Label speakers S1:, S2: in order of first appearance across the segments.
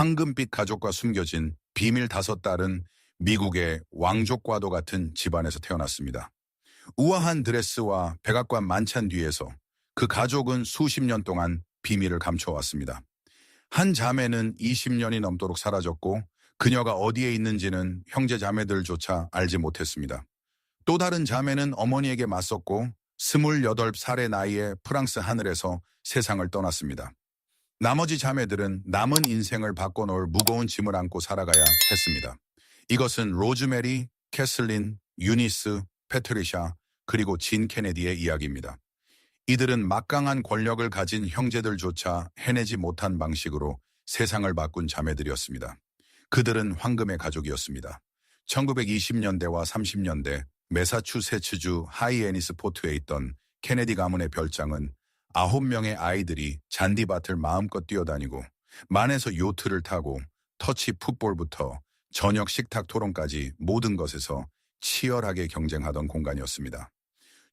S1: 황금빛 가족과 숨겨진 비밀 5딸은 미국의 왕족과도 같은 집안에서 태어났습니다. 우아한 드레스와 백악관 만찬 뒤에서 그 가족은 수십 년 동안 비밀을 감춰왔습니다. 한 자매는 20년이 넘도록 사라졌고 그녀가 어디에 있는지는 형제 자매들조차 알지 못했습니다. 또 다른 자매는 어머니에게 맞섰고 28살의 나이에 프랑스 하늘에서 세상을 떠났습니다. 나머지 자매들은 남은 인생을 바꿔놓을 무거운 짐을 안고 살아가야 했습니다. 이것은 로즈메리, 캐슬린, 유니스, 패트리샤, 그리고 진 케네디의 이야기입니다. 이들은 막강한 권력을 가진 형제들조차 해내지 못한 방식으로 세상을 바꾼 자매들이었습니다. 그들은 황금의 가족이었습니다. 1920년대와 30년대 매사추세츠주 하이애니스포트에 있던 케네디 가문의 별장은 9명의 아이들이 잔디밭을 마음껏 뛰어다니고 만에서 요트를 타고 터치 풋볼부터 저녁 식탁 토론까지 모든 것에서 치열하게 경쟁하던 공간이었습니다.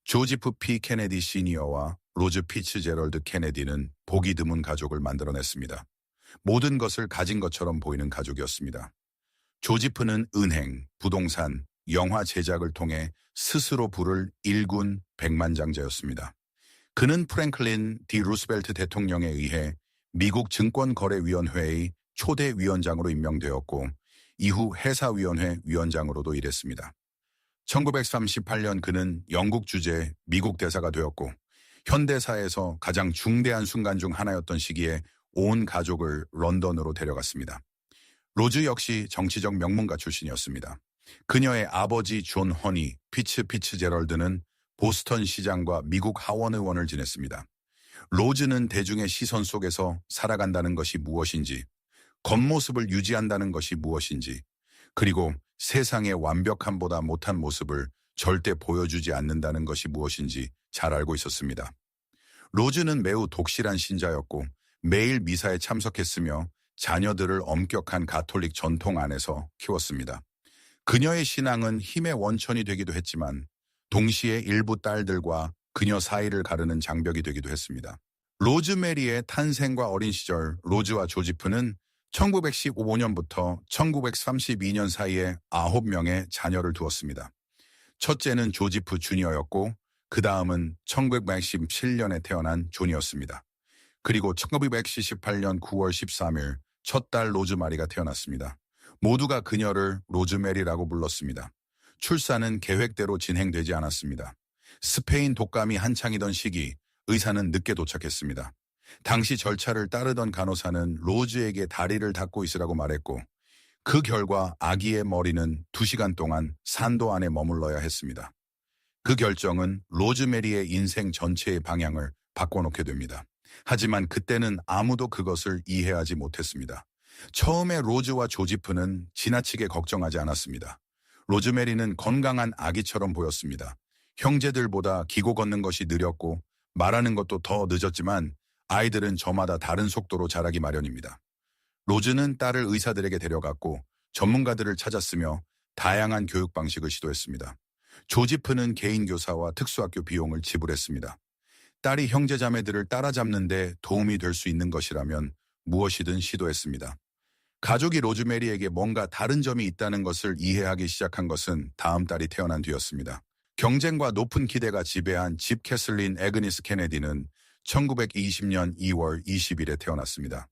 S1: 조지프 P. 케네디 시니어와 로즈 피츠제럴드 케네디는 보기 드문 가족을 만들어냈습니다. 모든 것을 가진 것처럼 보이는 가족이었습니다. 조지프는 은행, 부동산, 영화 제작을 통해 스스로 부를 일군 백만장자였습니다. 그는 프랭클린 디 루스벨트 대통령에 의해 미국 증권거래위원회의 초대 위원장으로 임명되었고 이후 회사위원회 위원장으로도 일했습니다. 1938년 그는 영국 주재 미국 대사가 되었고 현대사에서 가장 중대한 순간 중 하나였던 시기에 온 가족을 런던으로 데려갔습니다. 로즈 역시 정치적 명문가 출신이었습니다. 그녀의 아버지 존 허니 피츠제럴드는 보스턴 시장과 미국 하원 의원을 지냈습니다. 로즈는 대중의 시선 속에서 살아간다는 것이 무엇인지, 겉모습을 유지한다는 것이 무엇인지, 그리고 세상의 완벽함보다 못한 모습을 절대 보여주지 않는다는 것이 무엇인지 잘 알고 있었습니다. 로즈는 매우 독실한 신자였고 매일 미사에 참석했으며 자녀들을 엄격한 가톨릭 전통 안에서 키웠습니다. 그녀의 신앙은 힘의 원천이 되기도 했지만 동시에 일부 딸들과 그녀 사이를 가르는 장벽이 되기도 했습니다. 로즈메리의 탄생과 어린 시절 로즈와 조지프는 1915년부터 1932년 사이에 9명의 자녀를 두었습니다. 첫째는 조지프 주니어였고 그 다음은 1987년에 태어난 존이었습니다. 그리고 1978년 9월 13일 첫 딸 로즈마리가 태어났습니다. 모두가 그녀를 로즈메리라고 불렀습니다. 출산은 계획대로 진행되지 않았습니다. 스페인 독감이 한창이던 시기 의사는 늦게 도착했습니다. 당시 절차를 따르던 간호사는 로즈에게 다리를 닫고 있으라고 말했고 그 결과 아기의 머리는 2시간 동안 산도 안에 머물러야 했습니다. 그 결정은 로즈메리의 인생 전체의 방향을 바꿔놓게 됩니다. 하지만 그때는 아무도 그것을 이해하지 못했습니다. 처음에 로즈와 조지프는 지나치게 걱정하지 않았습니다. 로즈메리는 건강한 아기처럼 보였습니다. 형제들보다 기고 걷는 것이 느렸고 말하는 것도 더 늦었지만 아이들은 저마다 다른 속도로 자라기 마련입니다. 로즈는 딸을 의사들에게 데려갔고 전문가들을 찾았으며 다양한 교육 방식을 시도했습니다. 조지프는 개인 교사와 특수학교 비용을 지불했습니다. 딸이 형제자매들을 따라잡는 데 도움이 될 수 있는 것이라면 무엇이든 시도했습니다. 가족이 로즈메리에게 뭔가 다른 점이 있다는 것을 이해하기 시작한 것은 다음 딸이 태어난 뒤였습니다. 경쟁과 높은 기대가 지배한 집 캐슬린 애그니스 케네디는 1920년 2월 20일에 태어났습니다.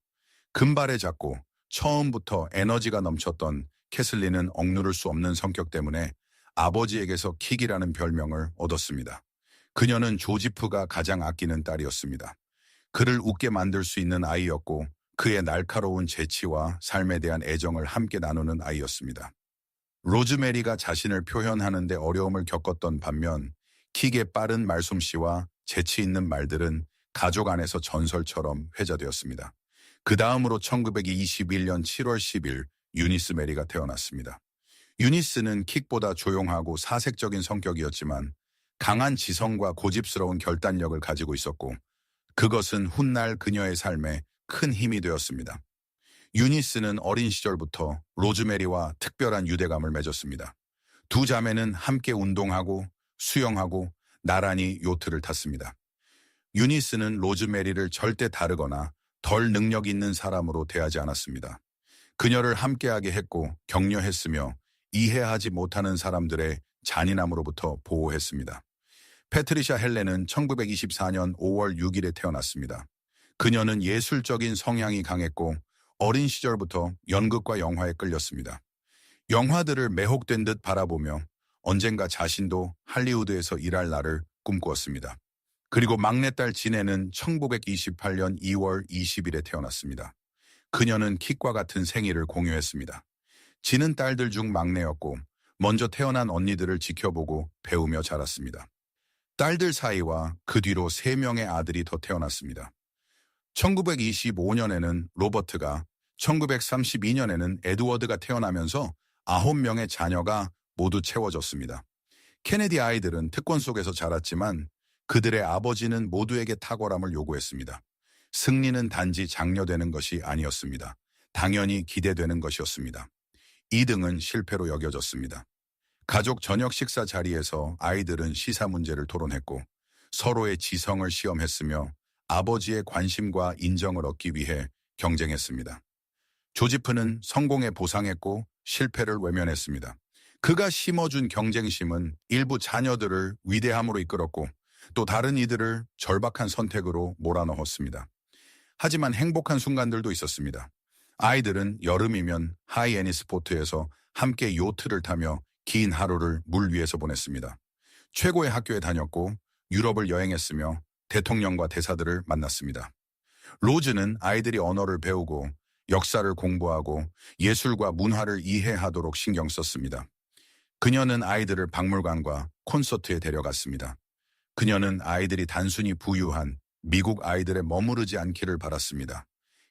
S1: 금발의 작고 처음부터 에너지가 넘쳤던 캐슬린은 억누를 수 없는 성격 때문에 아버지에게서 킥이라는 별명을 얻었습니다. 그녀는 조지프가 가장 아끼는 딸이었습니다. 그를 웃게 만들 수 있는 아이였고 그의 날카로운 재치와 삶에 대한 애정을 함께 나누는 아이였습니다. 로즈메리가 자신을 표현하는 데 어려움을 겪었던 반면 킥의 빠른 말솜씨와 재치 있는 말들은 가족 안에서 전설처럼 회자되었습니다. 그 다음으로 1921년 7월 10일 유니스 메리가 태어났습니다. 유니스는 킥보다 조용하고 사색적인 성격이었지만 강한 지성과 고집스러운 결단력을 가지고 있었고 그것은 훗날 그녀의 삶에 큰 힘이 되었습니다. 유니스는 어린 시절부터 로즈메리와 특별한 유대감을 맺었습니다. 두 자매는 함께 운동하고 수영하고 나란히 요트를 탔습니다. 유니스는 로즈메리를 절대 다르거나 덜 능력 있는 사람으로 대하지 않았습니다. 그녀를 함께하게 했고 격려했으며 이해하지 못하는 사람들의 잔인함으로부터 보호했습니다. 패트리샤 헬렌은 1924년 5월 6일에 태어났습니다. 그녀는 예술적인 성향이 강했고 어린 시절부터 연극과 영화에 끌렸습니다. 영화들을 매혹된 듯 바라보며 언젠가 자신도 할리우드에서 일할 날을 꿈꾸었습니다. 그리고 막내딸 진애는 1928년 2월 20일에 태어났습니다. 그녀는 킥과 같은 생일을 공유했습니다. 진은 딸들 중 막내였고 먼저 태어난 언니들을 지켜보고 배우며 자랐습니다. 딸들 사이와 그 뒤로 3명의 아들이 더 태어났습니다. 1925년에는 로버트가, 1932년에는 에드워드가 태어나면서 9명의 자녀가 모두 채워졌습니다. 케네디 아이들은 특권 속에서 자랐지만 그들의 아버지는 모두에게 탁월함을 요구했습니다. 승리는 단지 장려되는 것이 아니었습니다. 당연히 기대되는 것이었습니다. 2등은 실패로 여겨졌습니다. 가족 저녁 식사 자리에서 아이들은 시사 문제를 토론했고 서로의 지성을 시험했으며 아버지의 관심과 인정을 얻기 위해 경쟁했습니다. 조지프는 성공에 보상했고 실패를 외면했습니다. 그가 심어준 경쟁심은 일부 자녀들을 위대함으로 이끌었고 또 다른 이들을 절박한 선택으로 몰아넣었습니다. 하지만 행복한 순간들도 있었습니다. 아이들은 여름이면 하이애니스포트에서 함께 요트를 타며 긴 하루를 물 위에서 보냈습니다. 최고의 학교에 다녔고 유럽을 여행했으며 대통령과 대사들을 만났습니다. 로즈는 아이들이 언어를 배우고 역사를 공부하고 예술과 문화를 이해하도록 신경 썼습니다. 그녀는 아이들을 박물관과 콘서트에 데려갔습니다. 그녀는 아이들이 단순히 부유한 미국 아이들에 머무르지 않기를 바랐습니다.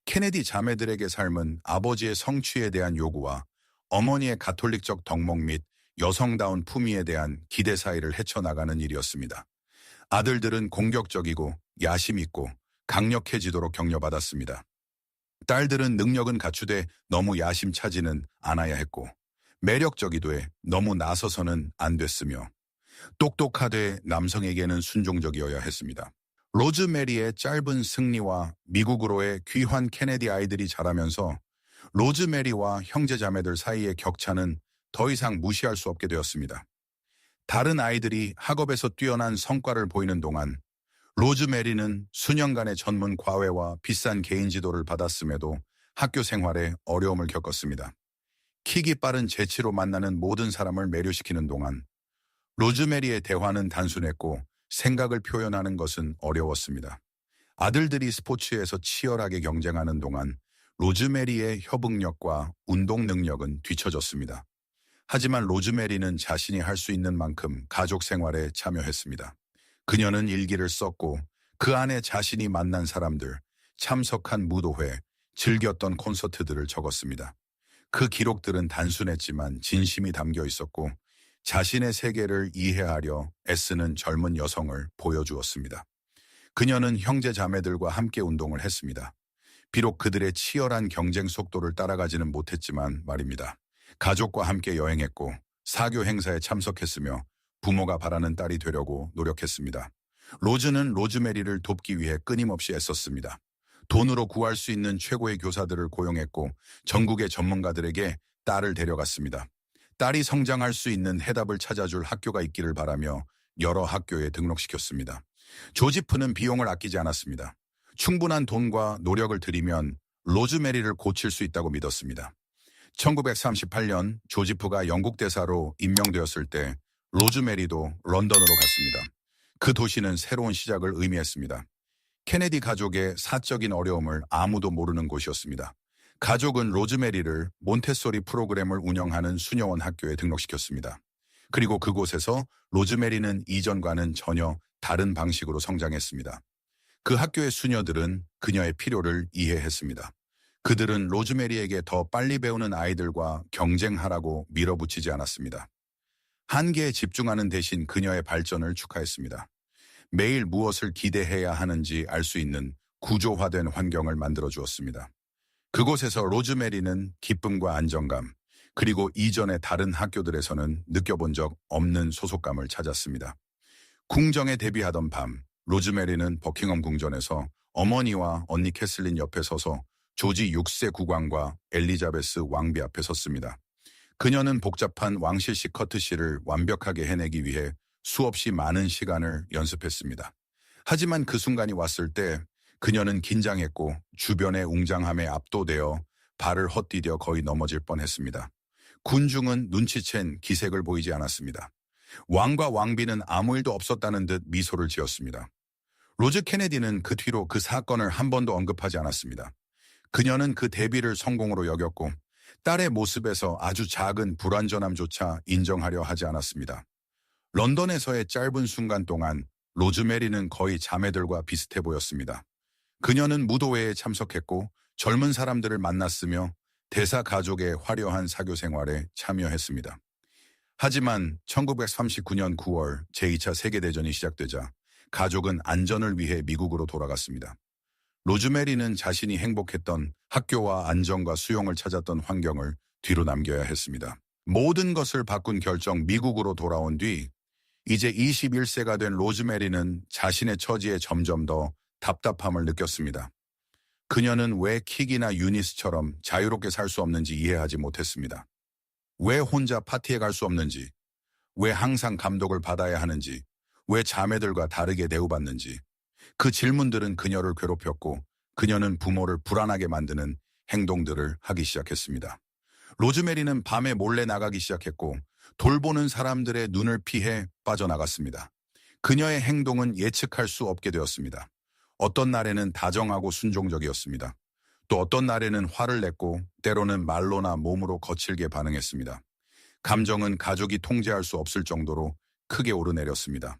S1: 케네디 자매들에게 삶은 아버지의 성취에 대한 요구와 어머니의 가톨릭적 덕목 및 여성다운 품위에 대한 기대 사이를 헤쳐나가는 일이었습니다. 아들들은 공격적이고 야심 있고 강력해지도록 격려받았습니다. 딸들은 능력은 갖추되 너무 야심차지는 않아야 했고 매력적이되 너무 나서서는 안 됐으며 똑똑하되 남성에게는 순종적이어야 했습니다. 로즈메리의 짧은 승리와 미국으로의 귀환 케네디 아이들이 자라면서 로즈메리와 형제자매들 사이의 격차는 더 이상 무시할 수 없게 되었습니다. 다른 아이들이 학업에서 뛰어난 성과를 보이는 동안 로즈메리는 수년간의 전문 과외와 비싼 개인 지도를 받았음에도 학교 생활에 어려움을 겪었습니다. 킥이 빠른 재치로 만나는 모든 사람을 매료시키는 동안 로즈메리의 대화는 단순했고 생각을 표현하는 것은 어려웠습니다. 아들들이 스포츠에서 치열하게 경쟁하는 동안 로즈메리의 협응력과 운동 능력은 뒤처졌습니다. 하지만 로즈메리는 자신이 할 수 있는 만큼 가족 생활에 참여했습니다. 그녀는 일기를 썼고 그 안에 자신이 만난 사람들, 참석한 무도회, 즐겼던 콘서트들을 적었습니다. 그 기록들은 단순했지만 진심이 담겨 있었고 자신의 세계를 이해하려 애쓰는 젊은 여성을 보여주었습니다. 그녀는 형제 자매들과 함께 운동을 했습니다. 비록 그들의 치열한 경쟁 속도를 따라가지는 못했지만 말입니다. 가족과 함께 여행했고 사교 행사에 참석했으며 부모가 바라는 딸이 되려고 노력했습니다. 로즈는 로즈메리를 돕기 위해 끊임없이 애썼습니다. 돈으로 구할 수 있는 최고의 교사들을 고용했고 전국의 전문가들에게 딸을 데려갔습니다. 딸이 성장할 수 있는 해답을 찾아줄 학교가 있기를 바라며 여러 학교에 등록시켰습니다. 조지프는 비용을 아끼지 않았습니다. 충분한 돈과 노력을 들이면 로즈메리를 고칠 수 있다고 믿었습니다. 1938년 조지프가 영국 대사로 임명되었을 때 로즈메리도 런던으로 갔습니다. 그 도시는 새로운 시작을 의미했습니다. 케네디 가족의 사적인 어려움을 아무도 모르는 곳이었습니다. 가족은 로즈메리를 몬테소리 프로그램을 운영하는 수녀원 학교에 등록시켰습니다. 그리고 그곳에서 로즈메리는 이전과는 전혀 다른 방식으로 성장했습니다. 그 학교의 수녀들은 그녀의 필요를 이해했습니다. 그들은 로즈메리에게 더 빨리 배우는 아이들과 경쟁하라고 밀어붙이지 않았습니다. 한계에 집중하는 대신 그녀의 발전을 축하했습니다. 매일 무엇을 기대해야 하는지 알 수 있는 구조화된 환경을 만들어 주었습니다. 그곳에서 로즈메리는 기쁨과 안정감, 그리고 이전의 다른 학교들에서는 느껴본 적 없는 소속감을 찾았습니다. 궁정에 데뷔하던 밤, 로즈메리는 버킹엄 궁전에서 어머니와 언니 캐슬린 옆에 서서 조지 6세 국왕과 엘리자베스 왕비 앞에 섰습니다. 그녀는 복잡한 왕실식 커트시를 완벽하게 해내기 위해 수없이 많은 시간을 연습했습니다. 하지만 그 순간이 왔을 때 그녀는 긴장했고 주변의 웅장함에 압도되어 발을 헛디뎌 거의 넘어질 뻔했습니다. 군중은 눈치챈 기색을 보이지 않았습니다. 왕과 왕비는 아무 일도 없었다는 듯 미소를 지었습니다. 로즈 케네디는 그 뒤로 그 사건을 한 번도 언급하지 않았습니다. 그녀는 그 데뷔를 성공으로 여겼고 딸의 모습에서 아주 작은 불완전함조차 인정하려 하지 않았습니다. 런던에서의 짧은 순간 동안 로즈메리는 거의 자매들과 비슷해 보였습니다. 그녀는 무도회에 참석했고 젊은 사람들을 만났으며 대사 가족의 화려한 사교 생활에 참여했습니다. 하지만 1939년 9월 제2차 세계대전이 시작되자 가족은 안전을 위해 미국으로 돌아갔습니다. 로즈메리는 자신이 행복했던 학교와 안정과 수용을 찾았던 환경을 뒤로 남겨야 했습니다. 모든 것을 바꾼 결정 미국으로 돌아온 뒤 이제 21세가 된 로즈메리는 자신의 처지에 점점 더 답답함을 느꼈습니다. 그녀는 왜 킥이나 유니스처럼 자유롭게 살 수 없는지 이해하지 못했습니다. 왜 혼자 파티에 갈 수 없는지, 왜 항상 감독을 받아야 하는지, 왜 자매들과 다르게 대우받는지. 그 질문들은 그녀를 괴롭혔고 그녀는 부모를 불안하게 만드는 행동들을 하기 시작했습니다. 로즈메리는 밤에 몰래 나가기 시작했고 돌보는 사람들의 눈을 피해 빠져나갔습니다. 그녀의 행동은 예측할 수 없게 되었습니다. 어떤 날에는 다정하고 순종적이었습니다. 또 어떤 날에는 화를 냈고 때로는 말로나 몸으로 거칠게 반응했습니다. 감정은 가족이 통제할 수 없을 정도로 크게 오르내렸습니다.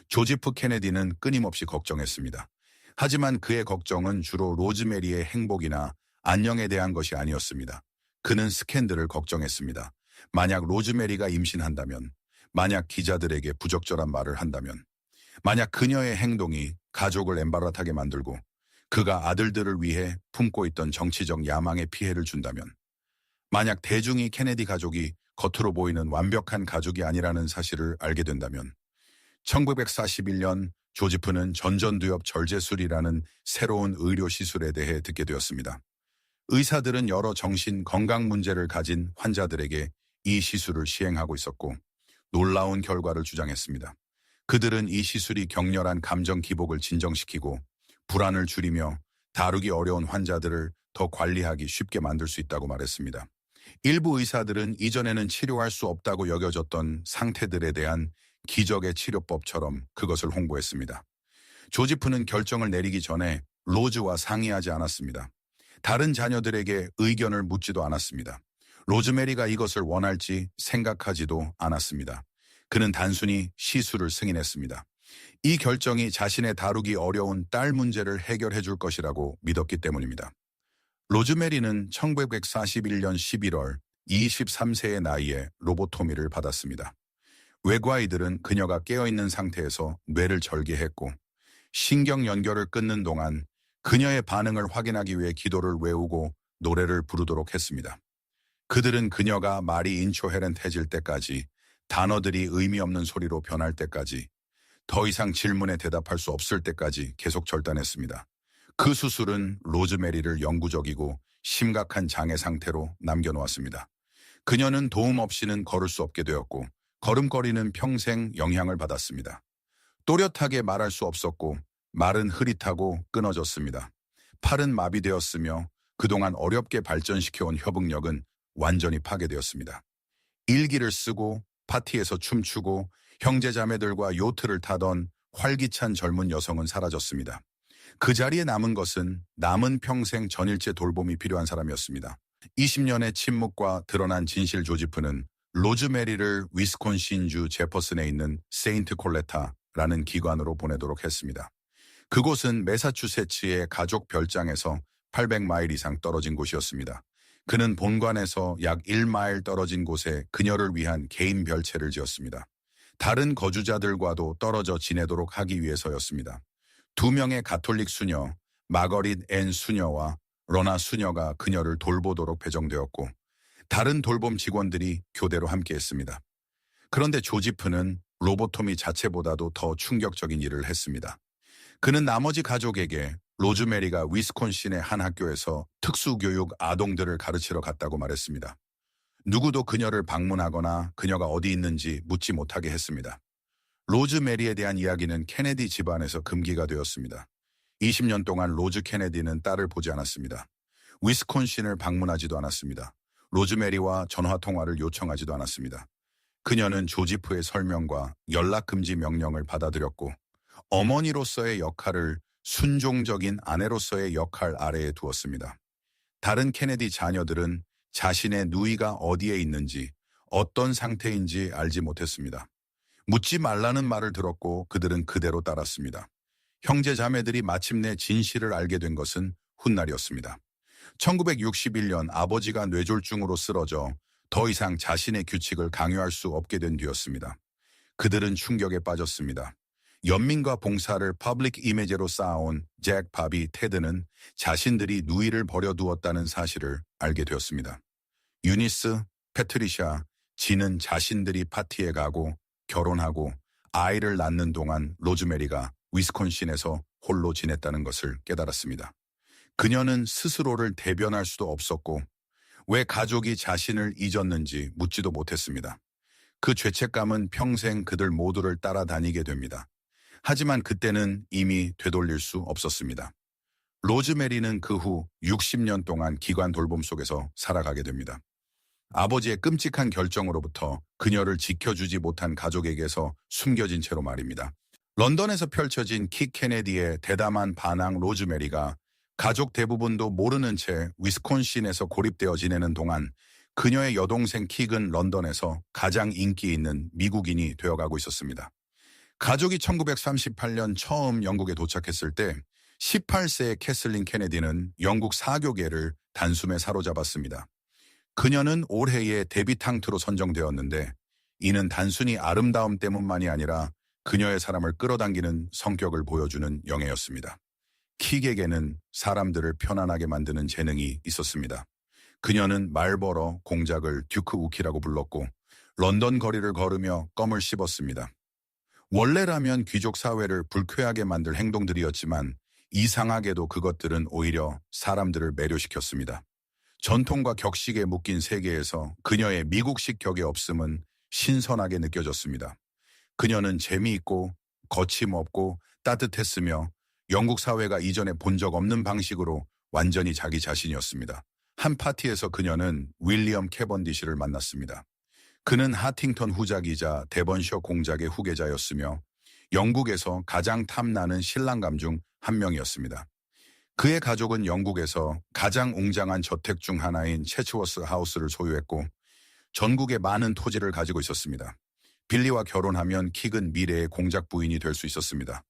S1: 조지프 케네디는 끊임없이 걱정했습니다. 하지만 그의 걱정은 주로 로즈메리의 행복이나 안녕에 대한 것이 아니었습니다. 그는 스캔들을 걱정했습니다. 만약 로즈메리가 임신한다면, 만약 기자들에게 부적절한 말을 한다면, 만약 그녀의 행동이 가족을 엠바라하게 만들고 그가 아들들을 위해 품고 있던 정치적 야망에 피해를 준다면, 만약 대중이 케네디 가족이 겉으로 보이는 완벽한 가족이 아니라는 사실을 알게 된다면, 1941년 조지프는 전전두엽 절제술이라는 새로운 의료 시술에 대해 듣게 되었습니다. 의사들은 여러 정신 건강 문제를 가진 환자들에게 이 시술을 시행하고 있었고 놀라운 결과를 주장했습니다. 그들은 이 시술이 격렬한 감정 기복을 진정시키고 불안을 줄이며 다루기 어려운 환자들을 더 관리하기 쉽게 만들 수 있다고 말했습니다. 일부 의사들은 이전에는 치료할 수 없다고 여겨졌던 상태들에 대한 기적의 치료법처럼 그것을 홍보했습니다. 조지프는 결정을 내리기 전에 로즈와 상의하지 않았습니다. 다른 자녀들에게 의견을 묻지도 않았습니다. 로즈메리가 이것을 원할지 생각하지도 않았습니다. 그는 단순히 시술을 승인했습니다. 이 결정이 자신의 다루기 어려운 딸 문제를 해결해 줄 것이라고 믿었기 때문입니다. 로즈메리는 1941년 11월 23세의 나이에 로보토미를 받았습니다. 외과의들은 그녀가 깨어있는 상태에서 뇌를 절개했고 신경 연결을 끊는 동안 그녀의 반응을 확인하기 위해 기도를 외우고 노래를 부르도록 했습니다. 그들은 그녀가 말이 인초헤렌트해질 때까지, 단어들이 의미 없는 소리로 변할 때까지, 더 이상 질문에 대답할 수 없을 때까지 계속 절단했습니다. 그 수술은 로즈메리를 영구적이고 심각한 장애 상태로 남겨놓았습니다. 그녀는 도움 없이는 걸을 수 없게 되었고 걸음걸이는 평생 영향을 받았습니다. 또렷하게 말할 수 없었고 말은 흐릿하고 끊어졌습니다. 팔은 마비되었으며 그동안 어렵게 발전시켜온 협응력은 완전히 파괴되었습니다. 일기를 쓰고 파티에서 춤추고 형제자매들과 요트를 타던 활기찬 젊은 여성은 사라졌습니다. 그 자리에 남은 것은 남은 평생 전일제 돌봄이 필요한 사람이었습니다. 20년의 침묵과 드러난 진실. 조지프는 로즈메리를 위스콘신주 제퍼슨에 있는 세인트 콜레타라는 기관으로 보내도록 했습니다. 그곳은 매사추세츠의 가족 별장에서 800마일 이상 떨어진 곳이었습니다. 그는 본관에서 약 1마일 떨어진 곳에 그녀를 위한 개인 별채를 지었습니다. 다른 거주자들과도 떨어져 지내도록 하기 위해서였습니다. 2명의 가톨릭 수녀, 마거릿 앤 수녀와 러나 수녀가 그녀를 돌보도록 배정되었고 다른 돌봄 직원들이 교대로 함께했습니다. 그런데 조지프는 로보토미 자체보다도 더 충격적인 일을 했습니다. 그는 나머지 가족에게 로즈메리가 위스콘신의 한 학교에서 특수교육 아동들을 가르치러 갔다고 말했습니다. 누구도 그녀를 방문하거나 그녀가 어디 있는지 묻지 못하게 했습니다. 로즈메리에 대한 이야기는 케네디 집안에서 금기가 되었습니다. 20년 동안 로즈 케네디는 딸을 보지 않았습니다. 위스콘신을 방문하지도 않았습니다. 로즈메리와 전화통화를 요청하지도 않았습니다. 그녀는 조지프의 설명과 연락금지 명령을 받아들였고 어머니로서의 역할을 순종적인 아내로서의 역할 아래에 두었습니다. 다른 케네디 자녀들은 자신의 누이가 어디에 있는지 어떤 상태인지 알지 못했습니다. 묻지 말라는 말을 들었고 그들은 그대로 따랐습니다. 형제 자매들이 마침내 진실을 알게 된 것은 훗날이었습니다. 1961년 아버지가 뇌졸중으로 쓰러져 더 이상 자신의 규칙을 강요할 수 없게 된 뒤였습니다. 그들은 충격에 빠졌습니다. 연민과 봉사를 퍼블릭 이미지로 쌓아온 잭, 바비, 테드는 자신들이 누이를 버려두었다는 사실을 알게 되었습니다. 유니스, 패트리샤, 진은 자신들이 파티에 가고 결혼하고 아이를 낳는 동안 로즈메리가 위스콘신에서 홀로 지냈다는 것을 깨달았습니다. 그녀는 스스로를 대변할 수도 없었고 왜 가족이 자신을 잊었는지 묻지도 못했습니다. 그 죄책감은 평생 그들 모두를 따라다니게 됩니다. 하지만 그때는 이미 되돌릴 수 없었습니다. 로즈메리는 그 후 60년 동안 기관 돌봄 속에서 살아가게 됩니다. 아버지의 끔찍한 결정으로부터 그녀를 지켜주지 못한 가족에게서 숨겨진 채로 말입니다. 런던에서 펼쳐진 킥 케네디의 대담한 반항 로즈메리가 가족 대부분도 모르는 채 위스콘신에서 고립되어 지내는 동안 그녀의 여동생 킥은 런던에서 가장 인기 있는 미국인이 되어가고 있었습니다. 가족이 1938년 처음 영국에 도착했을 때 18세의 캐슬린 케네디는 영국 사교계를 단숨에 사로잡았습니다. 그녀는 올해의 데뷔탕트로 선정되었는데 이는 단순히 아름다움 때문만이 아니라 그녀의 사람을 끌어당기는 성격을 보여주는 영예였습니다. 킥에게는 사람들을 편안하게 만드는 재능이 있었습니다. 그녀는 말벌어 공작을 듀크 우키라고 불렀고 런던 거리를 걸으며 껌을 씹었습니다. 원래라면 귀족 사회를 불쾌하게 만들 행동들이었지만 이상하게도 그것들은 오히려 사람들을 매료시켰습니다. 전통과 격식에 묶인 세계에서 그녀의 미국식 격의 없음은 신선하게 느껴졌습니다. 그녀는 재미있고 거침없고 따뜻했으며 영국 사회가 이전에 본 적 없는 방식으로 완전히 자기 자신이었습니다. 한 파티에서 그녀는 윌리엄 캐번디시를 만났습니다. 그는 하팅턴 후작이자 데번셔 공작의 후계자였으며 영국에서 가장 탐나는 신랑감 중 한 명이었습니다. 그의 가족은 영국에서 가장 웅장한 저택 중 하나인 채츠워스 하우스를 소유했고 전국에 많은 토지를 가지고 있었습니다. 빌리와 결혼하면 킥은 미래의 공작 부인이 될 수 있었습니다.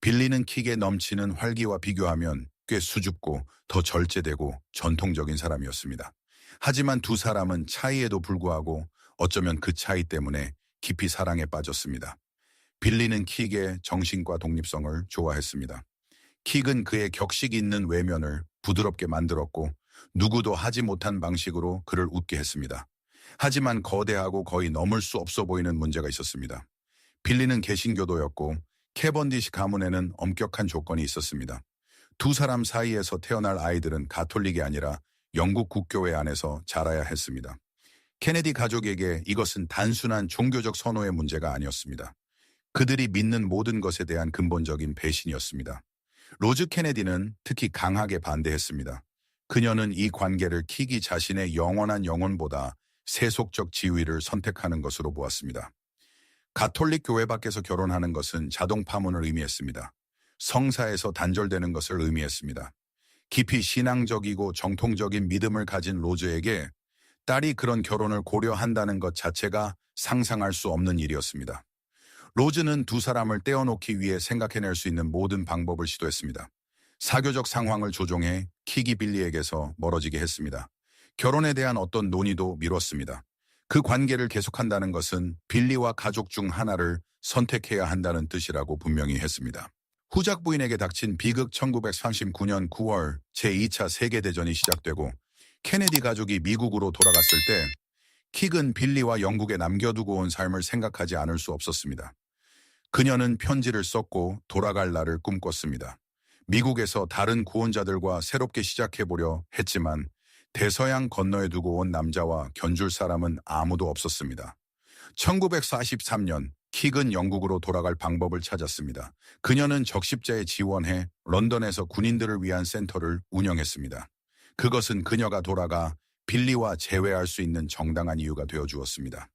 S1: 빌리는 킥에 넘치는 활기와 비교하면 꽤 수줍고 더 절제되고 전통적인 사람이었습니다. 하지만 두 사람은 차이에도 불구하고 어쩌면 그 차이 때문에 깊이 사랑에 빠졌습니다. 빌리는 킥의 정신과 독립성을 좋아했습니다. 킥은 그의 격식 있는 외면을 부드럽게 만들었고 누구도 하지 못한 방식으로 그를 웃게 했습니다. 하지만 거대하고 거의 넘을 수 없어 보이는 문제가 있었습니다. 빌리는 개신교도였고 캐번디시 가문에는 엄격한 조건이 있었습니다. 두 사람 사이에서 태어날 아이들은 가톨릭이 아니라 영국 국교회 안에서 자라야 했습니다. 케네디 가족에게 이것은 단순한 종교적 선호의 문제가 아니었습니다. 그들이 믿는 모든 것에 대한 근본적인 배신이었습니다. 로즈 케네디는 특히 강하게 반대했습니다. 그녀는 이 관계를 킥이 자신의 영원한 영혼보다 세속적 지위를 선택하는 것으로 보았습니다. 가톨릭 교회 밖에서 결혼하는 것은 자동 파문을 의미했습니다. 성사에서 단절되는 것을 의미했습니다. 깊이 신앙적이고 정통적인 믿음을 가진 로즈에게 딸이 그런 결혼을 고려한다는 것 자체가 상상할 수 없는 일이었습니다. 로즈는 두 사람을 떼어놓기 위해 생각해낼 수 있는 모든 방법을 시도했습니다. 사교적 상황을 조종해 킥이 빌리에게서 멀어지게 했습니다. 결혼에 대한 어떤 논의도 미뤘습니다. 그 관계를 계속한다는 것은 빌리와 가족 중 하나를 선택해야 한다는 뜻이라고 분명히 했습니다. 후작 부인에게 닥친 비극 1939년 9월 제2차 세계대전이 시작되고 케네디 가족이 미국으로 돌아갔을 때 킥은 빌리와 영국에 남겨두고 온 삶을 생각하지 않을 수 없었습니다. 그녀는 편지를 썼고 돌아갈 날을 꿈꿨습니다. 미국에서 다른 구원자들과 새롭게 시작해보려 했지만 대서양 건너에 두고 온 남자와 견줄 사람은 아무도 없었습니다. 1943년 킥은 영국으로 돌아갈 방법을 찾았습니다. 그녀는 적십자에 지원해 런던에서 군인들을 위한 센터를 운영했습니다. 그것은 그녀가 돌아가 빌리와 재회할 수 있는 정당한 이유가 되어 주었습니다.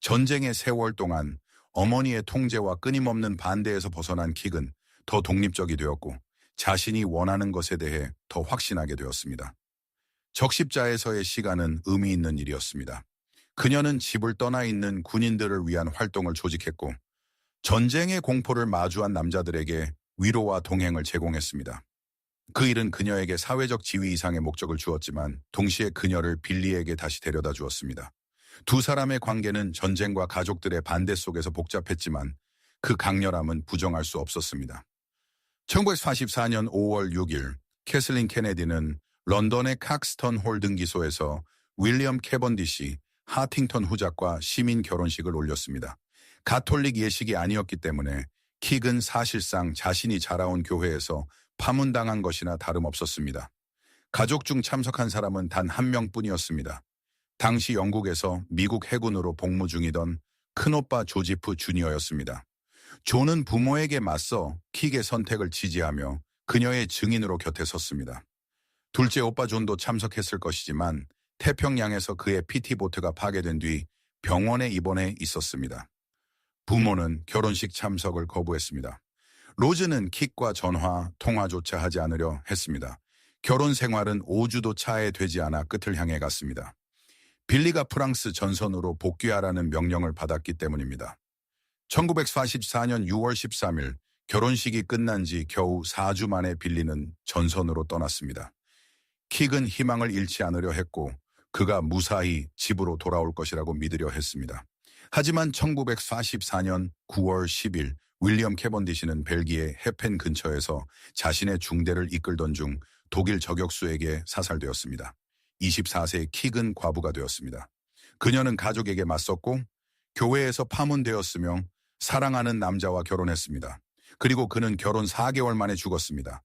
S1: 전쟁의 세월 동안 어머니의 통제와 끊임없는 반대에서 벗어난 킥은 더 독립적이 되었고 자신이 원하는 것에 대해 더 확신하게 되었습니다. 적십자에서의 시간은 의미 있는 일이었습니다. 그녀는 집을 떠나 있는 군인들을 위한 활동을 조직했고 전쟁의 공포를 마주한 남자들에게 위로와 동행을 제공했습니다. 그 일은 그녀에게 사회적 지위 이상의 목적을 주었지만 동시에 그녀를 빌리에게 다시 데려다 주었습니다. 두 사람의 관계는 전쟁과 가족들의 반대 속에서 복잡했지만 그 강렬함은 부정할 수 없었습니다. 1944년 5월 6일 캐슬린 케네디는 런던의 칵스턴 홀 등기소에서 윌리엄 캐번디시 하팅턴 후작과 시민 결혼식을 올렸습니다. 가톨릭 예식이 아니었기 때문에 킥은 사실상 자신이 자라온 교회에서 파문당한 것이나 다름없었습니다. 가족 중 참석한 사람은 단 한 명뿐이었습니다. 당시 영국에서 미국 해군으로 복무 중이던 큰오빠 조지프 주니어였습니다. 조는 부모에게 맞서 킥의 선택을 지지하며 그녀의 증인으로 곁에 섰습니다. 둘째 오빠 존도 참석했을 것이지만 태평양에서 그의 PT보트가 파괴된 뒤 병원에 입원해 있었습니다. 부모는 결혼식 참석을 거부했습니다. 로즈는 킥과 전화, 통화조차 하지 않으려 했습니다. 결혼 생활은 5주도 차에 되지 않아 끝을 향해 갔습니다. 빌리가 프랑스 전선으로 복귀하라는 명령을 받았기 때문입니다. 1944년 6월 13일 결혼식이 끝난 지 겨우 4주 만에 빌리는 전선으로 떠났습니다. 킥은 희망을 잃지 않으려 했고 그가 무사히 집으로 돌아올 것이라고 믿으려 했습니다. 하지만 1944년 9월 10일 윌리엄 캐번디시는 벨기에 해펜 근처에서 자신의 중대를 이끌던 중 독일 저격수에게 사살되었습니다. 24세의 킥은 과부가 되었습니다. 그녀는 가족에게 맞섰고 교회에서 파문되었으며 사랑하는 남자와 결혼했습니다. 그리고 그는 결혼 4개월 만에 죽었습니다.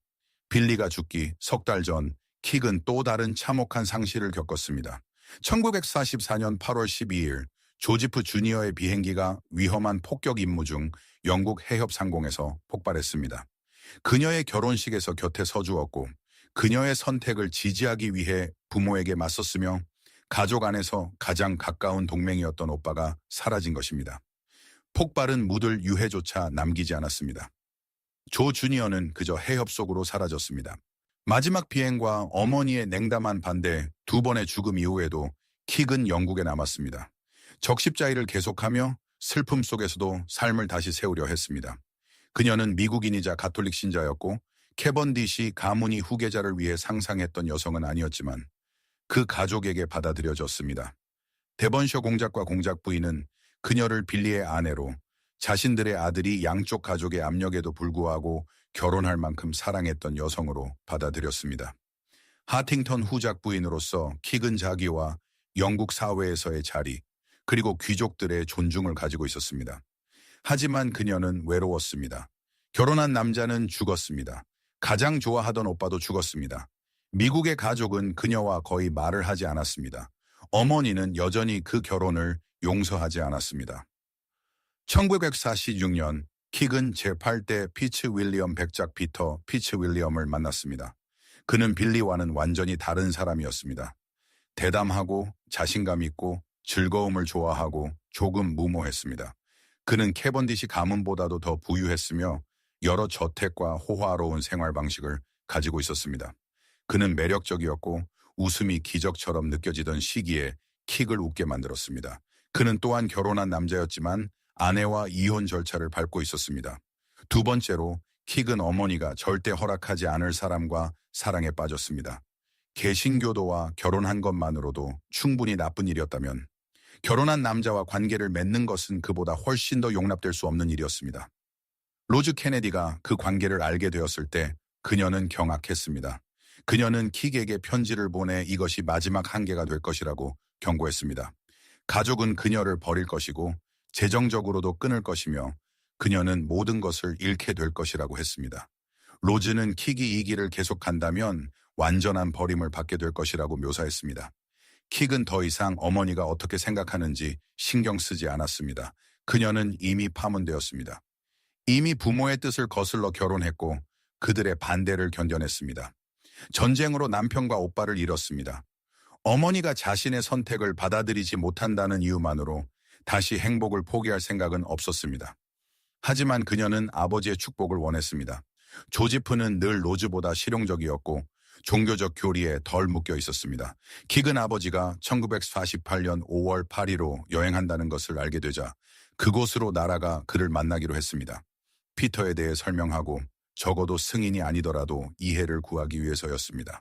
S1: 빌리가 죽기 석 달 전 킥은 또 다른 참혹한 상실을 겪었습니다. 1944년 8월 12일 조지프 주니어의 비행기가 위험한 폭격 임무 중 영국 해협 상공에서 폭발했습니다. 그녀의 결혼식에서 곁에 서주었고 그녀의 선택을 지지하기 위해 부모에게 맞섰으며 가족 안에서 가장 가까운 동맹이었던 오빠가 사라진 것입니다. 폭발은 묻을 유해조차 남기지 않았습니다. 조 주니어는 그저 해협 속으로 사라졌습니다. 마지막 비행과 어머니의 냉담한 반대, 두 번의 죽음 이후에도 킥은 영국에 남았습니다. 적십자일을 계속하며 슬픔 속에서도 삶을 다시 세우려 했습니다. 그녀는 미국인이자 가톨릭 신자였고 캐번디시 가문이 후계자를 위해 상상했던 여성은 아니었지만 그 가족에게 받아들여졌습니다. 데번셔 공작과 공작 부인은 그녀를 빌리의 아내로 자신들의 아들이 양쪽 가족의 압력에도 불구하고 결혼할 만큼 사랑했던 여성으로 받아들였습니다. 하팅턴 후작 부인으로서 킥은 자기와 영국 사회에서의 자리, 그리고 귀족들의 존중을 가지고 있었습니다. 하지만 그녀는 외로웠습니다. 결혼한 남자는 죽었습니다. 가장 좋아하던 오빠도 죽었습니다. 미국의 가족은 그녀와 거의 말을 하지 않았습니다. 어머니는 여전히 그 결혼을 용서하지 않았습니다. 1946년 킥은 제8대 피츠 윌리엄 백작 피터 피츠 윌리엄을 만났습니다. 그는 빌리와는 완전히 다른 사람이었습니다. 대담하고 자신감 있고 즐거움을 좋아하고 조금 무모했습니다. 그는 캐번디시 가문보다도 더 부유했으며 여러 저택과 호화로운 생활 방식을 가지고 있었습니다. 그는 매력적이었고 웃음이 기적처럼 느껴지던 시기에 킥을 웃게 만들었습니다. 그는 또한 결혼한 남자였지만 아내와 이혼 절차를 밟고 있었습니다. 두 번째로 킥은 어머니가 절대 허락하지 않을 사람과 사랑에 빠졌습니다. 개신교도와 결혼한 것만으로도 충분히 나쁜 일이었다면 결혼한 남자와 관계를 맺는 것은 그보다 훨씬 더 용납될 수 없는 일이었습니다. 로즈 케네디가 그 관계를 알게 되었을 때 그녀는 경악했습니다. 그녀는 킥에게 편지를 보내 이것이 마지막 한계가 될 것이라고 경고했습니다. 가족은 그녀를 버릴 것이고 재정적으로도 끊을 것이며 그녀는 모든 것을 잃게 될 것이라고 했습니다. 로즈는 킥이 이 길을 계속한다면 완전한 버림을 받게 될 것이라고 묘사했습니다. 킥은 더 이상 어머니가 어떻게 생각하는지 신경 쓰지 않았습니다. 그녀는 이미 파문되었습니다. 이미 부모의 뜻을 거슬러 결혼했고 그들의 반대를 견뎌냈습니다. 전쟁으로 남편과 오빠를 잃었습니다. 어머니가 자신의 선택을 받아들이지 못한다는 이유만으로 다시 행복을 포기할 생각은 없었습니다. 하지만 그녀는 아버지의 축복을 원했습니다. 조지프는 늘 로즈보다 실용적이었고 종교적 교리에 덜 묶여 있었습니다. 킥은 아버지가 1948년 5월 8일로 여행한다는 것을 알게 되자 그곳으로 날아가 그를 만나기로 했습니다. 피터에 대해 설명하고 적어도 승인이 아니더라도 이해를 구하기 위해서였습니다.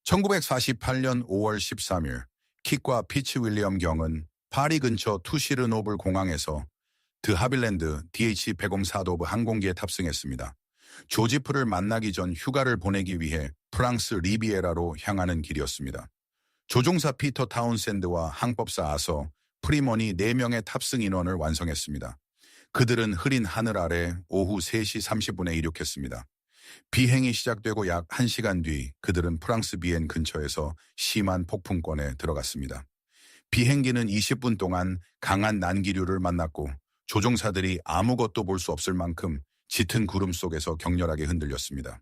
S1: 1948년 5월 13일 킥과 피츠 윌리엄 경은 파리 근처 투시르노블 공항에서 드하빌랜드 DH-104도브 항공기에 탑승했습니다. 조지프를 만나기 전 휴가를 보내기 위해 프랑스 리비에라로 향하는 길이었습니다. 조종사 피터 타운샌드와 항법사 아서 프리먼이 4명의 탑승 인원을 완성했습니다. 그들은 흐린 하늘 아래 오후 3시 30분에 이륙했습니다. 비행이 시작되고 약 1시간 뒤 그들은 프랑스 비엔 근처에서 심한 폭풍권에 들어갔습니다. 비행기는 20분 동안 강한 난기류를 만났고 조종사들이 아무것도 볼 수 없을 만큼 짙은 구름 속에서 격렬하게 흔들렸습니다.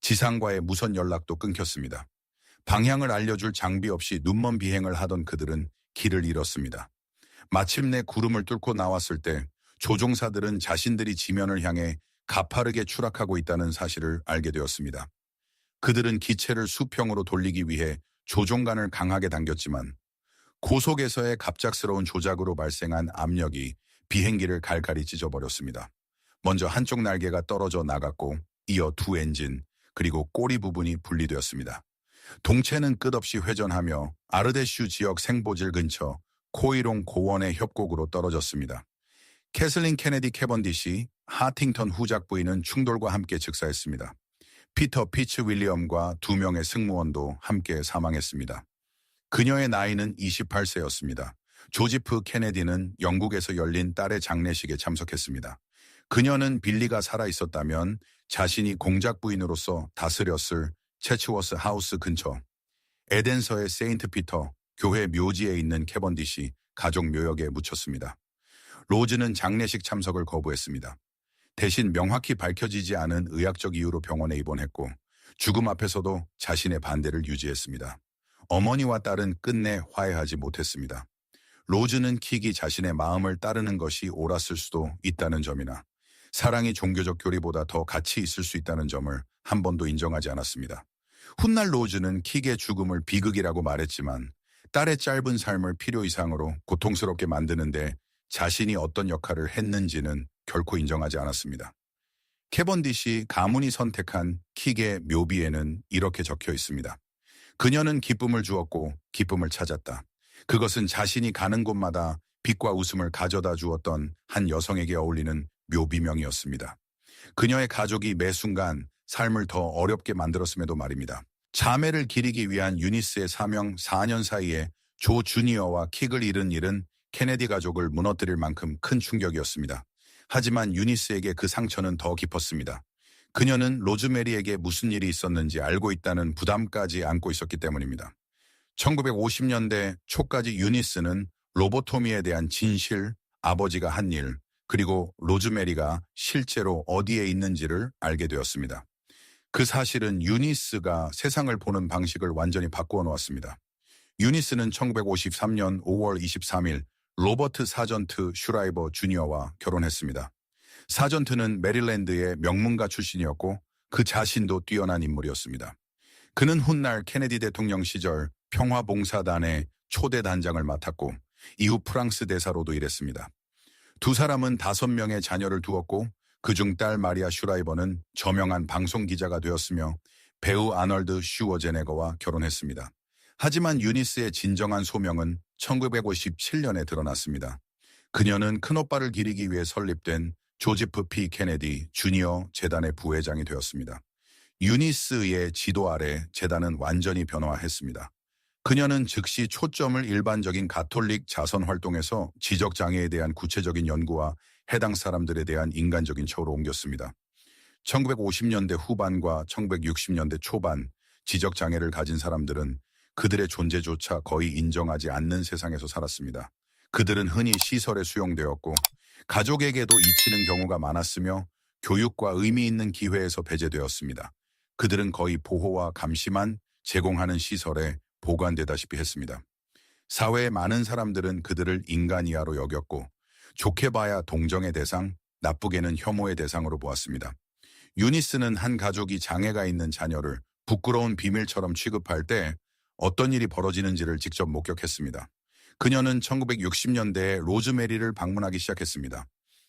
S1: 지상과의 무선 연락도 끊겼습니다. 방향을 알려줄 장비 없이 눈먼 비행을 하던 그들은 길을 잃었습니다. 마침내 구름을 뚫고 나왔을 때 조종사들은 자신들이 지면을 향해 가파르게 추락하고 있다는 사실을 알게 되었습니다. 그들은 기체를 수평으로 돌리기 위해 조종간을 강하게 당겼지만 고속에서의 갑작스러운 조작으로 발생한 압력이 비행기를 갈갈이 찢어버렸습니다. 먼저 한쪽 날개가 떨어져 나갔고 이어 두 엔진 그리고 꼬리 부분이 분리되었습니다. 동체는 끝없이 회전하며 아르데슈 지역 생보질 근처 코이롱 고원의 협곡으로 떨어졌습니다. 캐슬린 케네디 캐번디시 하팅턴 후작 부인은 충돌과 함께 즉사했습니다. 피터 피츠 윌리엄과 2명의 승무원도 함께 사망했습니다. 그녀의 나이는 28세였습니다. 조지프 케네디는 영국에서 열린 딸의 장례식에 참석했습니다. 그녀는 빌리가 살아있었다면 자신이 공작 부인으로서 다스렸을 체츠워스 하우스 근처 에덴서의 세인트 피터 교회 묘지에 있는 캐번디시 가족 묘역에 묻혔습니다. 로즈는 장례식 참석을 거부했습니다. 대신 명확히 밝혀지지 않은 의학적 이유로 병원에 입원했고 죽음 앞에서도 자신의 반대를 유지했습니다. 어머니와 딸은 끝내 화해하지 못했습니다. 로즈는 킥이 자신의 마음을 따르는 것이 옳았을 수도 있다는 점이나 사랑이 종교적 교리보다 더 가치 있을 수 있다는 점을 한 번도 인정하지 않았습니다. 훗날 로즈는 킥의 죽음을 비극이라고 말했지만 딸의 짧은 삶을 필요 이상으로 고통스럽게 만드는데 자신이 어떤 역할을 했는지는 결코 인정하지 않았습니다. 캐번디시 가문이 선택한 킥의 묘비에는 이렇게 적혀 있습니다. 그녀는 기쁨을 주었고 기쁨을 찾았다. 그것은 자신이 가는 곳마다 빛과 웃음을 가져다 주었던 한 여성에게 어울리는 묘비명이었습니다. 그녀의 가족이 매 순간 삶을 더 어렵게 만들었음에도 말입니다. 자매를 기리기 위한 유니스의 사명 4년 사이에 조 주니어와 킥을 잃은 일은 케네디 가족을 무너뜨릴 만큼 큰 충격이었습니다. 하지만 유니스에게 그 상처는 더 깊었습니다. 그녀는 로즈메리에게 무슨 일이 있었는지 알고 있다는 부담까지 안고 있었기 때문입니다. 1950년대 초까지 유니스는 로보토미에 대한 진실, 아버지가 한 일, 그리고 로즈메리가 실제로 어디에 있는지를 알게 되었습니다. 그 사실은 유니스가 세상을 보는 방식을 완전히 바꾸어 놓았습니다. 유니스는 1953년 5월 23일 로버트 사전트 슈라이버 주니어와 결혼했습니다. 사전트는 메릴랜드의 명문가 출신이었고 그 자신도 뛰어난 인물이었습니다. 그는 훗날 케네디 대통령 시절 평화봉사단의 초대 단장을 맡았고 이후 프랑스 대사로도 일했습니다. 두 사람은 5명의 자녀를 두었고 그중 딸 마리아 슈라이버는 저명한 방송기자가 되었으며 배우 아널드 슈워제네거와 결혼했습니다. 하지만 유니스의 진정한 소명은 1957년에 드러났습니다. 그녀는 큰오빠를 기리기 위해 설립된 조지프 P. 케네디 주니어 재단의 부회장이 되었습니다. 유니스의 지도 아래 재단은 완전히 변화했습니다. 그녀는 즉시 초점을 일반적인 가톨릭 자선 활동에서 지적장애에 대한 구체적인 연구와 해당 사람들에 대한 인간적인 처우로 옮겼습니다. 1950년대 후반과 1960년대 초반 지적장애를 가진 사람들은 그들의 존재조차 거의 인정하지 않는 세상에서 살았습니다. 그들은 흔히 시설에 수용되었고 가족에게도 잊히는 경우가 많았으며 교육과 의미 있는 기회에서 배제되었습니다. 그들은 거의 보호와 감시만 제공하는 시설에 보관되다시피 했습니다. 사회의 많은 사람들은 그들을 인간 이하로 여겼고 좋게 봐야 동정의 대상, 나쁘게는 혐오의 대상으로 보았습니다. 유니스는 한 가족이 장애가 있는 자녀를 부끄러운 비밀처럼 취급할 때 어떤 일이 벌어지는지를 직접 목격했습니다. 그녀는 1960년대에 로즈메리를 방문하기 시작했습니다.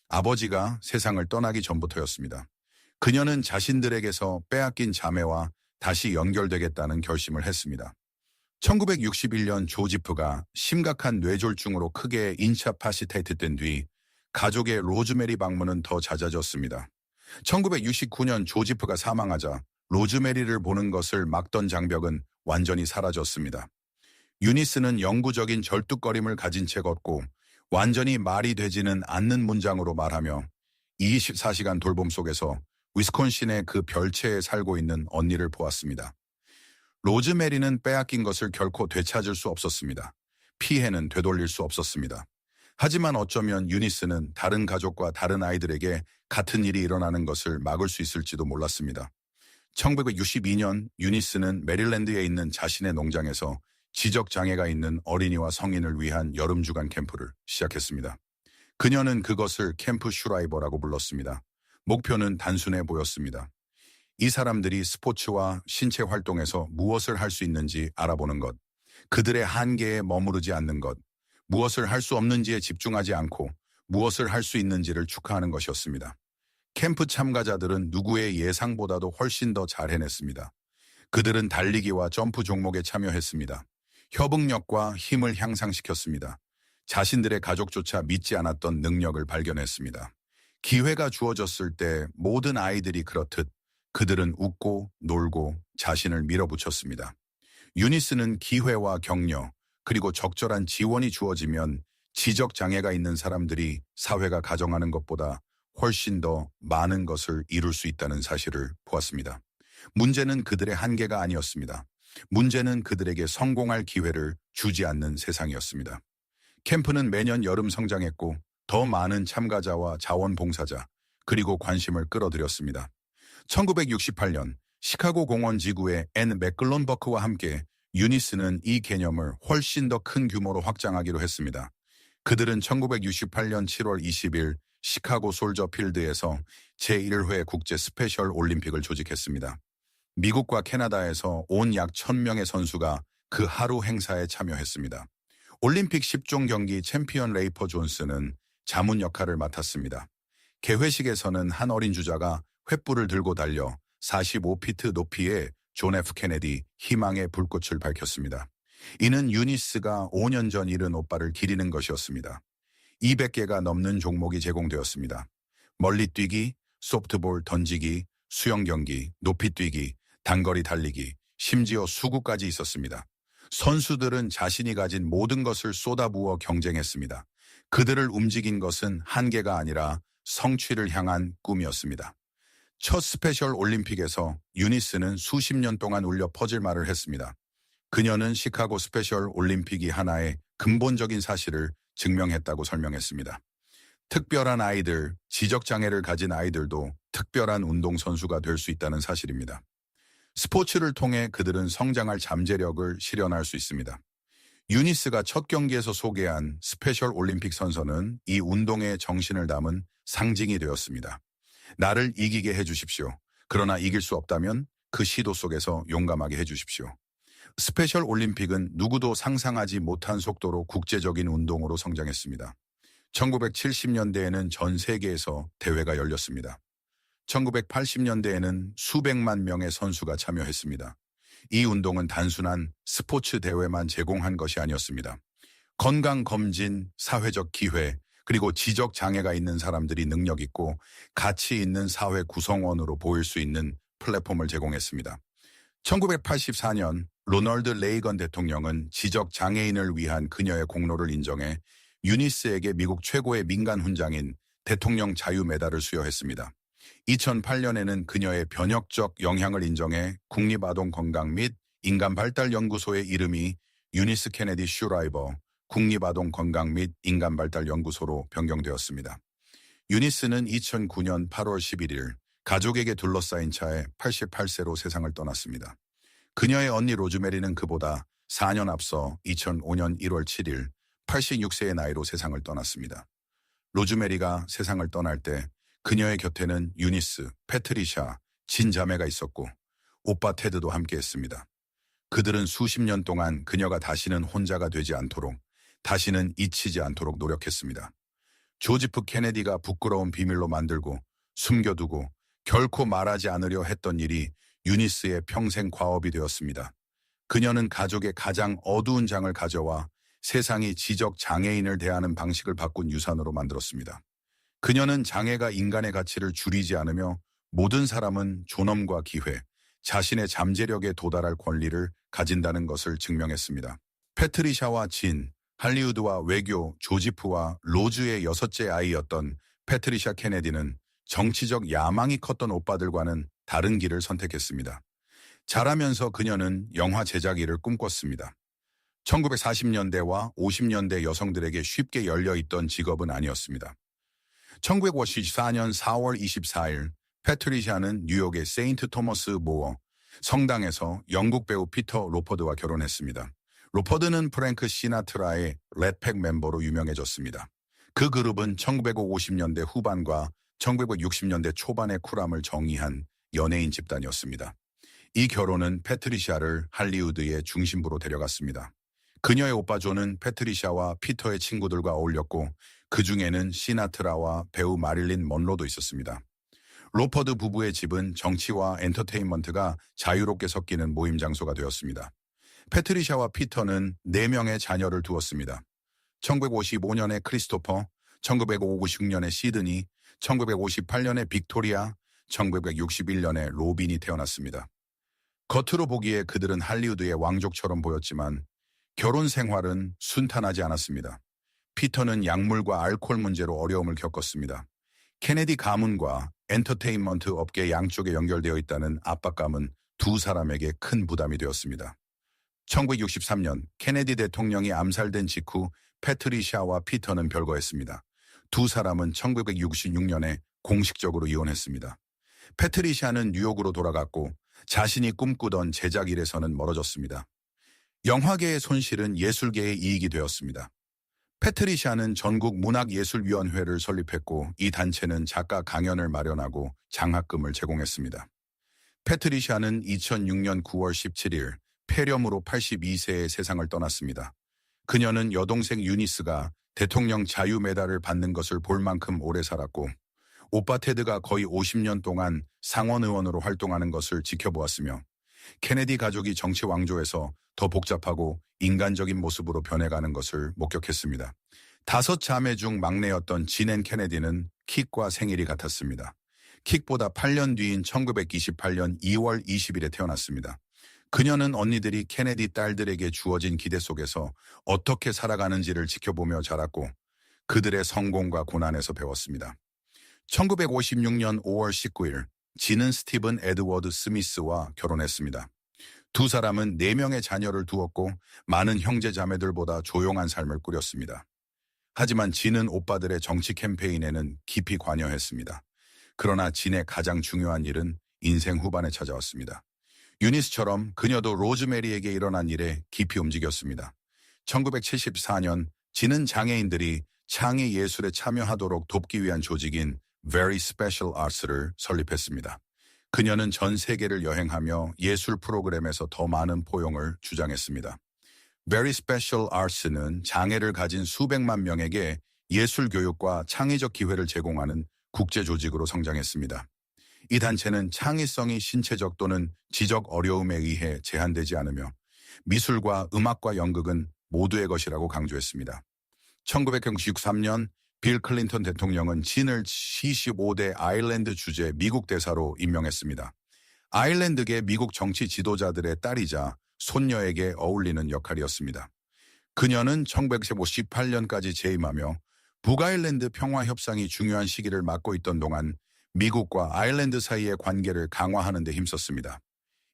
S1: 아버지가 세상을 떠나기 전부터였습니다. 그녀는 자신들에게서 빼앗긴 자매와 다시 연결되겠다는 결심을 했습니다. 1961년 조지프가 심각한 뇌졸중으로 크게 인차파시테이트된 뒤 가족의 로즈메리 방문은 더 잦아졌습니다. 1969년 조지프가 사망하자 로즈메리를 보는 것을 막던 장벽은 완전히 사라졌습니다. 유니스는 영구적인 절뚝거림을 가진 채 걷고 완전히 말이 되지는 않는 문장으로 말하며 24시간 돌봄 속에서 위스콘신의 그 별채에 살고 있는 언니를 보았습니다. 로즈메리는 빼앗긴 것을 결코 되찾을 수 없었습니다. 피해는 되돌릴 수 없었습니다. 하지만 어쩌면 유니스는 다른 가족과 다른 아이들에게 같은 일이 일어나는 것을 막을 수 있을지도 몰랐습니다. 1962년 유니스는 메릴랜드에 있는 자신의 농장에서 지적장애가 있는 어린이와 성인을 위한 여름 주간 캠프를 시작했습니다. 그녀는 그것을 캠프 슈라이버라고 불렀습니다. 목표는 단순해 보였습니다. 이 사람들이 스포츠와 신체 활동에서 무엇을 할 수 있는지 알아보는 것, 그들의 한계에 머무르지 않는 것, 무엇을 할 수 없는지에 집중하지 않고 무엇을 할 수 있는지를 축하하는 것이었습니다. 캠프 참가자들은 누구의 예상보다도 훨씬 더 잘 해냈습니다. 그들은 달리기와 점프 종목에 참여했습니다. 협응력과 힘을 향상시켰습니다. 자신들의 가족조차 믿지 않았던 능력을 발견했습니다. 기회가 주어졌을 때 모든 아이들이 그렇듯 그들은 웃고 놀고 자신을 밀어붙였습니다. 유니스는 기회와 격려 그리고 적절한 지원이 주어지면 지적장애가 있는 사람들이 사회가 가정하는 것보다 훨씬 더 많은 것을 이룰 수 있다는 사실을 보았습니다. 문제는 그들의 한계가 아니었습니다. 문제는 그들에게 성공할 기회를 주지 않는 세상이었습니다. 캠프는 매년 여름 성장했고 더 많은 참가자와 자원봉사자 그리고 관심을 끌어들였습니다. 1968년 시카고 공원 지구의 앤 맥글론버크와 함께 유니스는 이 개념을 훨씬 더 큰 규모로 확장하기로 했습니다. 그들은 1968년 7월 20일 시카고 솔저 필드에서 제1회 국제 스페셜 올림픽을 조직했습니다. 미국과 캐나다에서 온 약 1000명의 선수가 그 하루 행사에 참여했습니다. 올림픽 10종 경기 챔피언 레이퍼 존스는 자문 역할을 맡았습니다. 개회식에서는 한 어린 주자가 횃불을 들고 달려 45피트 높이의 존 F 케네디 희망의 불꽃을 밝혔습니다. 이는 유니스가 5년 전 잃은 오빠를 기리는 것이었습니다. 200개가 넘는 종목이 제공되었습니다. 멀리뛰기, 소프트볼 던지기, 수영 경기, 높이뛰기, 단거리 달리기, 심지어 수구까지 있었습니다. 선수들은 자신이 가진 모든 것을 쏟아부어 경쟁했습니다. 그들을 움직인 것은 한계가 아니라 성취를 향한 꿈이었습니다. 첫 스페셜 올림픽에서 유니스는 수십 년 동안 울려 퍼질 말을 했습니다. 그녀는 시카고 스페셜 올림픽이 하나의 근본적인 사실을 증명했다고 설명했습니다. 특별한 아이들, 지적장애를 가진 아이들도 특별한 운동선수가 될 수 있다는 사실입니다. 스포츠를 통해 그들은 성장할 잠재력을 실현할 수 있습니다. 유니스가 첫 경기에서 소개한 스페셜 올림픽 선서는 이 운동의 정신을 담은 상징이 되었습니다. 나를 이기게 해주십시오. 그러나 이길 수 없다면 그 시도 속에서 용감하게 해주십시오. 스페셜 올림픽은 누구도 상상하지 못한 속도로 국제적인 운동으로 성장했습니다. 1970년대에는 전 세계에서 대회가 열렸습니다. 1980년대에는 수백만 명의 선수가 참여했습니다. 이 운동은 단순한 스포츠 대회만 제공한 것이 아니었습니다. 건강검진, 사회적 기회, 그리고 지적 장애가 있는 사람들이 능력 있고 가치 있는 사회 구성원으로 보일 수 있는 플랫폼을 제공했습니다. 1984년 로널드 레이건 대통령은 지적 장애인을 위한 그녀의 공로를 인정해 유니스에게 미국 최고의 민간 훈장인 대통령 자유 메달을 수여했습니다. 2008년에는 그녀의 변혁적 영향을 인정해 국립아동건강 및 인간발달연구소의 이름이 유니스 케네디 슈라이버 국립아동건강 및 인간발달연구소로 변경되었습니다. 유니스는 2009년 8월 11일 가족에게 둘러싸인 차에 88세로 세상을 떠났습니다. 그녀의 언니 로즈메리는 그보다 4년 앞서 2005년 1월 7일 86세의 나이로 세상을 떠났습니다. 로즈메리가 세상을 떠날 때 그녀의 곁에는 유니스, 패트리샤, 친자매가 있었고 오빠 테드도 함께했습니다. 그들은 수십 년 동안 그녀가 다시는 혼자가 되지 않도록, 다시는 잊히지 않도록 노력했습니다. 조지프 케네디가 부끄러운 비밀로 만들고 숨겨두고 결코 말하지 않으려 했던 일이 유니스의 평생 과업이 되었습니다. 그녀는 가족의 가장 어두운 장을 가져와 세상이 지적 장애인을 대하는 방식을 바꾼 유산으로 만들었습니다. 그녀는 장애가 인간의 가치를 줄이지 않으며 모든 사람은 존엄과 기회, 자신의 잠재력에 도달할 권리를 가진다는 것을 증명했습니다. 패트리샤와 진, 할리우드와 외교, 조지프와 로즈의 6째 아이였던 패트리샤 케네디는 정치적 야망이 컸던 오빠들과는 다른 길을 선택했습니다. 자라면서 그녀는 영화 제작 일을 꿈꿨습니다. 1940년대와 50년대 여성들에게 쉽게 열려있던 직업은 아니었습니다. 1954년 4월 24일 패트리샤는 뉴욕의 세인트 토머스 모어 성당에서 영국 배우 피터 로퍼드와 결혼했습니다. 로퍼드는 프랭크 시나트라의 렛팩 멤버로 유명해졌습니다. 그 그룹은 1950년대 후반과 1960년대 초반의 쿨함을 정의한 연예인 집단이었습니다. 이 결혼은 패트리샤를 할리우드의 중심부로 데려갔습니다. 그녀의 오빠 존은 패트리샤와 피터의 친구들과 어울렸고 그 중에는 시나트라와 배우 마릴린 먼로도 있었습니다. 로퍼드 부부의 집은 정치와 엔터테인먼트가 자유롭게 섞이는 모임 장소가 되었습니다. 패트리샤와 피터는 4명의 자녀를 두었습니다. 1955년에 크리스토퍼, 1956년에 시드니, 1958년에 빅토리아, 1961년에 로빈이 태어났습니다. 겉으로 보기에 그들은 할리우드의 왕족처럼 보였지만 결혼 생활은 순탄하지 않았습니다. 피터는 약물과 알코올 문제로 어려움을 겪었습니다. 케네디 가문과 엔터테인먼트 업계 양쪽에 연결되어 있다는 압박감은 두 사람에게 큰 부담이 되었습니다. 1963년 케네디 대통령이 암살된 직후 패트리샤와 피터는 별거했습니다. 두 사람은 1966년에 공식적으로 이혼했습니다. 패트리샤는 뉴욕으로 돌아갔고 자신이 꿈꾸던 제작 일에서는 멀어졌습니다. 영화계의 손실은 예술계의 이익이 되었습니다. 패트리샤는 전국 문학예술위원회를 설립했고 이 단체는 작가 강연을 마련하고 장학금을 제공했습니다. 패트리샤는 2006년 9월 17일 폐렴으로 82세의 세상을 떠났습니다. 그녀는 여동생 유니스가 대통령 자유 메달을 받는 것을 볼 만큼 오래 살았고 오빠 테드가 거의 50년 동안 상원 의원으로 활동하는 것을 지켜보았으며 케네디 가족이 정치 왕조에서 더 복잡하고 인간적인 모습으로 변해가는 것을 목격했습니다. 5 자매 중 막내였던 진앤 케네디는 킥과 생일이 같았습니다. 킥보다 8년 뒤인 1928년 2월 20일에 태어났습니다. 그녀는 언니들이 케네디 딸들에게 주어진 기대 속에서 어떻게 살아가는지를 지켜보며 자랐고 그들의 성공과 고난에서 배웠습니다. 1956년 5월 19일 진은 스티븐 에드워드 스미스와 결혼했습니다. 두 사람은 4명의 자녀를 두었고 많은 형제 자매들보다 조용한 삶을 꾸렸습니다. 하지만 진은 오빠들의 정치 캠페인에는 깊이 관여했습니다. 그러나 진의 가장 중요한 일은 인생 후반에 찾아왔습니다. 유니스처럼 그녀도 로즈메리에게 일어난 일에 깊이 움직였습니다. 1974년 진은 장애인들이 창의 예술에 참여하도록 돕기 위한 조직인 Very Special Arts를 설립했습니다. 그녀는 전 세계를 여행하며 예술 프로그램에서 더 많은 포용을 주장했습니다. Very Special Arts는 장애를 가진 수백만 명에게 예술 교육과 창의적 기회를 제공하는 국제 조직으로 성장했습니다. 이 단체는 창의성이 신체적 또는 지적 어려움에 의해 제한되지 않으며 미술과 음악과 연극은 모두의 것이라고 강조했습니다. 1963년 빌 클린턴 대통령은 진을 25대 아일랜드 주재 미국 대사로 임명했습니다. 아일랜드계 미국 정치 지도자들의 딸이자 손녀에게 어울리는 역할이었습니다. 그녀는 1958년까지 재임하며 북아일랜드 평화협상이 중요한 시기를 맡고 있던 동안 미국과 아일랜드 사이의 관계를 강화하는 데 힘썼습니다.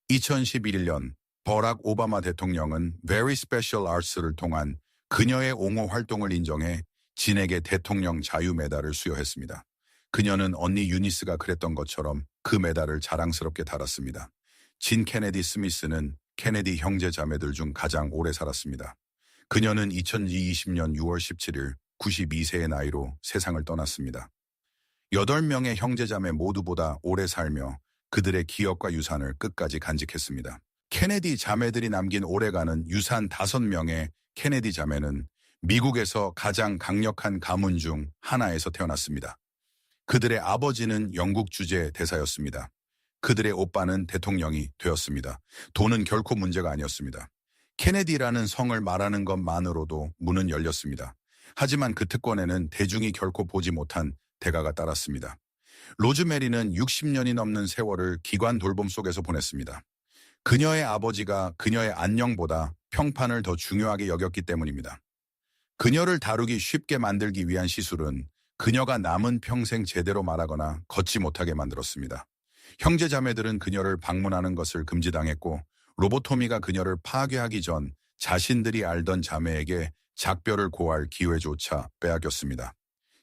S1: 2011년 버락 오바마 대통령은 Very Special Arts를 통한 그녀의 옹호 활동을 인정해 진에게 대통령 자유 메달을 수여했습니다. 그녀는 언니 유니스가 그랬던 것처럼 그 메달을 자랑스럽게 달았습니다. 진 케네디 스미스는 케네디 형제 자매들 중 가장 오래 살았습니다. 그녀는 2020년 6월 17일 92세의 나이로 세상을 떠났습니다. 8명의 형제자매 모두보다 오래 살며 그들의 기억과 유산을 끝까지 간직했습니다. 케네디 자매들이 남긴 오래가는 유산 5명의 케네디 자매는 미국에서 가장 강력한 가문 중 하나에서 태어났습니다. 그들의 아버지는 영국 주재 대사였습니다. 그들의 오빠는 대통령이 되었습니다. 돈은 결코 문제가 아니었습니다. 케네디라는 성을 말하는 것만으로도 문은 열렸습니다. 하지만 그 특권에는 대중이 결코 보지 못한 대가가 따랐습니다. 로즈메리는 60년이 넘는 세월을 기관 돌봄 속에서 보냈습니다. 그녀의 아버지가 그녀의 안녕보다 평판을 더 중요하게 여겼기 때문입니다. 그녀를 다루기 쉽게 만들기 위한 시술은 그녀가 남은 평생 제대로 말하거나 걷지 못하게 만들었습니다. 형제자매들은 그녀를 방문하는 것을 금지당했고 로보토미가 그녀를 파괴하기 전 자신들이 알던 자매에게 작별을 고할 기회조차 빼앗겼습니다.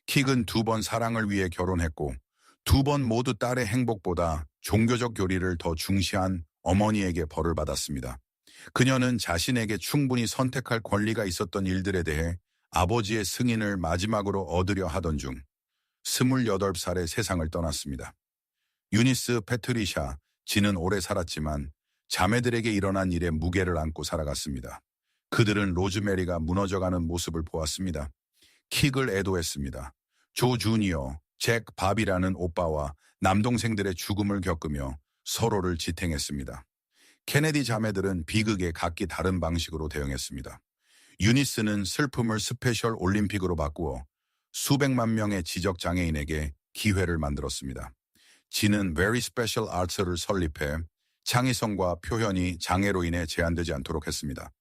S1: 킥은 2번 사랑을 위해 결혼했고 2번 모두 딸의 행복보다 종교적 교리를 더 중시한 어머니에게 벌을 받았습니다. 그녀는 자신에게 충분히 선택할 권리가 있었던 일들에 대해 아버지의 승인을 마지막으로 얻으려 하던 중 28살에 세상을 떠났습니다. 유니스, 패트리샤, 진은 오래 살았지만 자매들에게 일어난 일에 무게를 안고 살아갔습니다. 그들은 로즈메리가 무너져가는 모습을 보았습니다. 킥을 애도했습니다. 조 주니어, 잭, 밥이라는 오빠와 남동생들의 죽음을 겪으며 서로를 지탱했습니다. 케네디 자매들은 비극에 각기 다른 방식으로 대응했습니다. 유니스는 슬픔을 스페셜 올림픽으로 바꾸어 수백만 명의 지적장애인에게 기회를 만들었습니다. 진은 Very Special Arts를 설립해 창의성과 표현이 장애로 인해 제한되지 않도록 했습니다.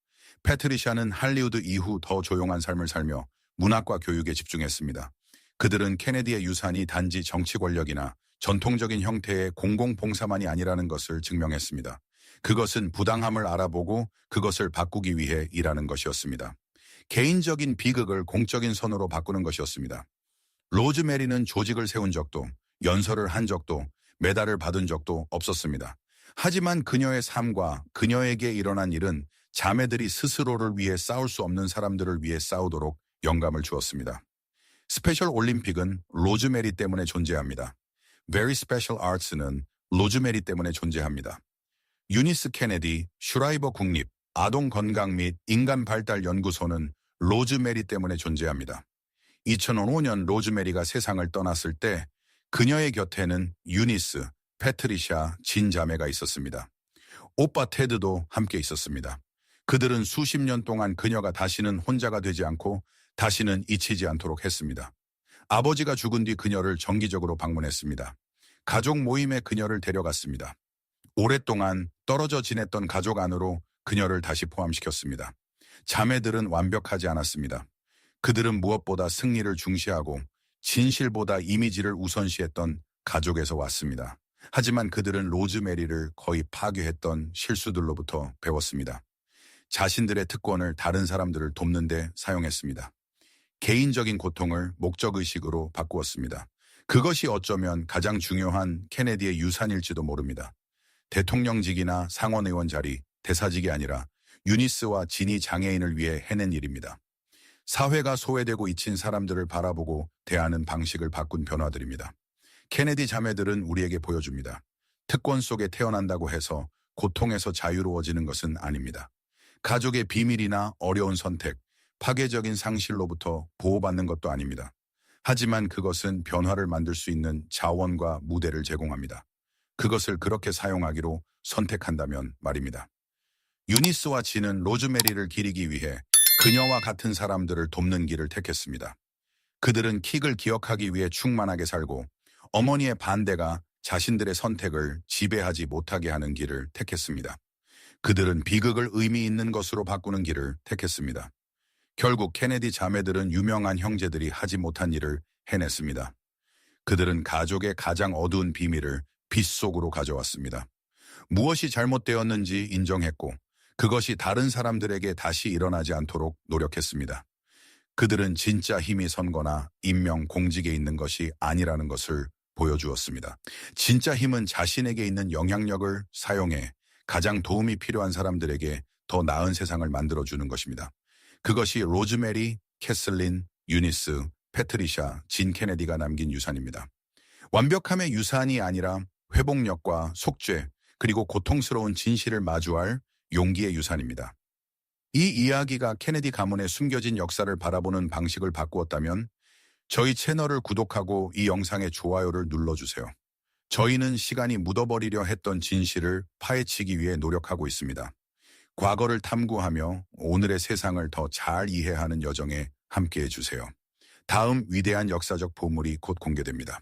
S1: 패트리샤는 할리우드 이후 더 조용한 삶을 살며 문학과 교육에 집중했습니다. 그들은 케네디의 유산이 단지 정치 권력이나 전통적인 형태의 공공봉사만이 아니라는 것을 증명했습니다. 그것은 부당함을 알아보고 그것을 바꾸기 위해 일하는 것이었습니다. 개인적인 비극을 공적인 선으로 바꾸는 것이었습니다. 로즈메리는 조직을 세운 적도, 연설을 한 적도, 메달을 받은 적도 없었습니다. 하지만 그녀의 삶과 그녀에게 일어난 일은 자매들이 스스로를 위해 싸울 수 없는 사람들을 위해 싸우도록 영감을 주었습니다. 스페셜 올림픽은 로즈메리 때문에 존재합니다. Very Special Arts는 로즈메리 때문에 존재합니다. 유니스 케네디, 슈라이버 국립, 아동건강 및 인간발달연구소는 로즈메리 때문에 존재합니다. 2005년 로즈메리가 세상을 떠났을 때 그녀의 곁에는 유니스, 패트리샤, 진 자매가 있었습니다. 오빠 테드도 함께 있었습니다. 그들은 수십 년 동안 그녀가 다시는 혼자가 되지 않고 다시는 잊히지 않도록 했습니다. 아버지가 죽은 뒤 그녀를 정기적으로 방문했습니다. 가족 모임에 그녀를 데려갔습니다. 오랫동안 떨어져 지냈던 가족 안으로 그녀를 다시 포함시켰습니다. 자매들은 완벽하지 않았습니다. 그들은 무엇보다 승리를 중시하고 진실보다 이미지를 우선시했던 가족에서 왔습니다. 하지만 그들은 로즈메리를 거의 파괴했던 실수들로부터 배웠습니다. 자신들의 특권을 다른 사람들을 돕는 데 사용했습니다. 개인적인 고통을 목적의식으로 바꾸었습니다. 그것이 어쩌면 가장 중요한 케네디의 유산일지도 모릅니다. 대통령직이나 상원의원 자리, 대사직이 아니라 유니스와 진이 장애인을 위해 해낸 일입니다. 사회가 소외되고 잊힌 사람들을 바라보고 대하는 방식을 바꾼 변화들입니다. 케네디 자매들은 우리에게 보여줍니다. 특권 속에 태어난다고 해서 고통에서 자유로워지는 것은 아닙니다. 가족의 비밀이나 어려운 선택, 파괴적인 상실로부터 보호받는 것도 아닙니다. 하지만 그것은 변화를 만들 수 있는 자원과 무대를 제공합니다. 그것을 그렇게 사용하기로 선택한다면 말입니다. 유니스와 진은 로즈메리를 기리기 위해 그녀와 같은 사람들을 돕는 길을 택했습니다. 그들은 킥을 기억하기 위해 충만하게 살고 어머니의 반대가 자신들의 선택을 지배하지 못하게 하는 길을 택했습니다. 그들은 비극을 의미 있는 것으로 바꾸는 길을 택했습니다. 결국 케네디 자매들은 유명한 형제들이 하지 못한 일을 해냈습니다. 그들은 가족의 가장 어두운 비밀을 빛 속으로 가져왔습니다. 무엇이 잘못되었는지 인정했고 그것이 다른 사람들에게 다시 일어나지 않도록 노력했습니다. 그들은 진짜 힘이 선거나 임명 공직에 있는 것이 아니라는 것을 보여주었습니다. 진짜 힘은 자신에게 있는 영향력을 사용해 가장 도움이 필요한 사람들에게 더 나은 세상을 만들어주는 것입니다. 그것이 로즈메리, 캐슬린, 유니스, 패트리샤, 진 케네디가 남긴 유산입니다. 완벽함의 유산이 아니라 회복력과 속죄, 그리고 고통스러운 진실을 마주할 용기의 유산입니다. 이 이야기가 케네디 가문의 숨겨진 역사를 바라보는 방식을 바꾸었다면 저희 채널을 구독하고 이 영상에 좋아요를 눌러주세요. 저희는 시간이 묻어버리려 했던 진실을 파헤치기 위해 노력하고 있습니다. 과거를 탐구하며 오늘의 세상을 더 잘 이해하는 여정에 함께해 주세요. 다음 위대한 역사적 보물이 곧 공개됩니다.